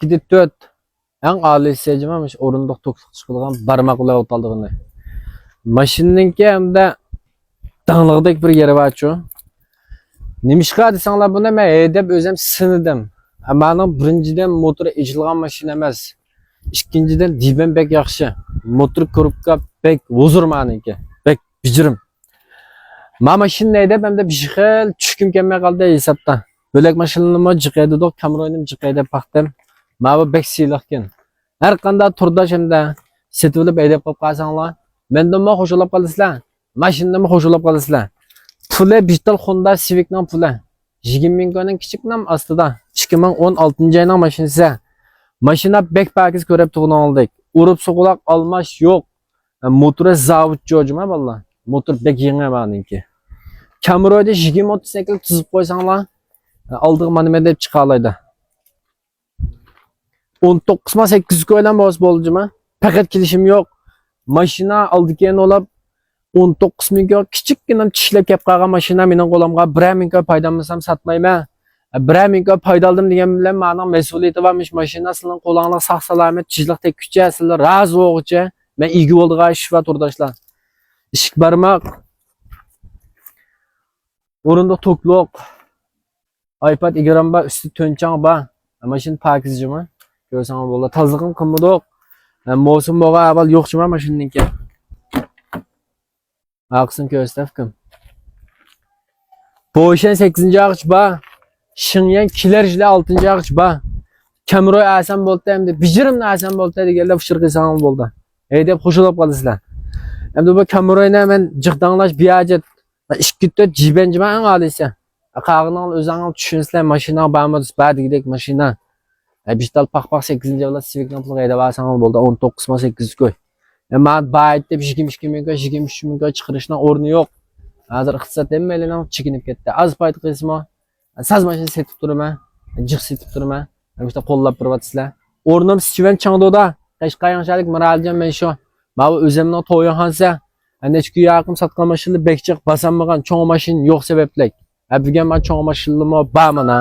2'de 4 en âli seyircimemiş orunduk tokluk çıkılgan barmak ula otaldığını. Maşinninki hem de dağlıqdaki bir yeri var şu. Nimişqa desanlar bunu men edep özüm sinidim. Amaның birinciden motoru ejilgan maşina emas. İkinciden diben bek yaxşı. Motor korupka bek huzur maniki. Bek bijirim. Ma maşina edep hem de bir xil tushkim kelmay qoldi hesapda. Bölek maşinamni jiqaydi doq Cameron'im jiqaydi paqdim. Ma bu bek siyliqkin. Her qanday turda şimdi setilib edep qolib qalsanglar, menda mo xo'shalab qolasizlar. Mashinamni xo'shalab qolasizlar. Puli Digital Honda Civic'ning puli. 20 ming ko'ning kichiknam ostida 2016 yilning mashinasi. Mashina bek pakiz ko'rib tug'dan oldik. Urib so'qilaq almash yo'q. Motori zavod jo'jima vallah. Motor bek yangi meniki. Cameron'da 20-38 tuzib qo'ysanglar, oldiq mana nima deb chiqa oladi. 19.800 ko'lan bo'ldi. Faqat kelishim yo'q. Mashina oldigan olib 19 mingga kichikgina tishlab kelib qolgan mashina mening qo'limga 1 mingga foydalanmasam satmayman. 1 mingga foyda oldim degan bilan mening mas'uliyati varmış. Mashina sizning qo'lingizga sog' salomat tishliq tekkucha, sizlar razı o'g'cha. Men igi oldiga shifa turdoshlar. Ishik barmoq. O'rindiq tokluq. iPad ekran bor, usti to'nchang bor. Mashina pakizjimi? Ko'rsangiz bo'ladi. Tozlig'im qimmidoq. Mavsum bo'lgan avval yo'qchimi mashinaniki. Aqsın köstefkim. Boşen 8. ağaç ba. Şinyen kilerjle 6. ağaç ba. Cameron asan bolta hem de bijirimni asan bolta degenler fışırgı sanım bolda. Edep hoşulap qalısızlar. Hem de bu Cameron'a hemen jıqdanlaş biyajet. 2-4 jibencime en alıysa. Qağınan özanın düşünsizler maşina bağımız badi gidek maşina. Digital pak 8. yılda Civic'nin pulu edep asan bolda 19.800 koy. Men bayitde 22 mingga 23 mingga chiqarishning o'rni yo'q. Hozir iqtisod emmelenam chekinib ketdi. Az payt qilsam, saz mashina setib turaman, jiq setib turaman. Bitta qo'llab turibsizlar. O'rnim Sichven Changdoda, Qashqayanchalik Miraljan men shu. Men bu o'zimning to'yxonasi, necha yaqin sotgan mashina bekchiq basanmagan cho'ng mashina yo'q sabablik. Bugun men cho'ng mashinamni barmana.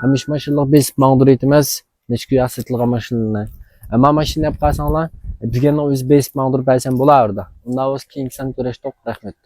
Hamish mashinalar besib ma'muriyat emas, necha yaqin sotilgan mashinalar. Ama mashina olib qolsanglar, deganning o'zi besib ma'mur bersan bo'lardi. Undan o'z keyingisini ko'rishdik. Rahmat.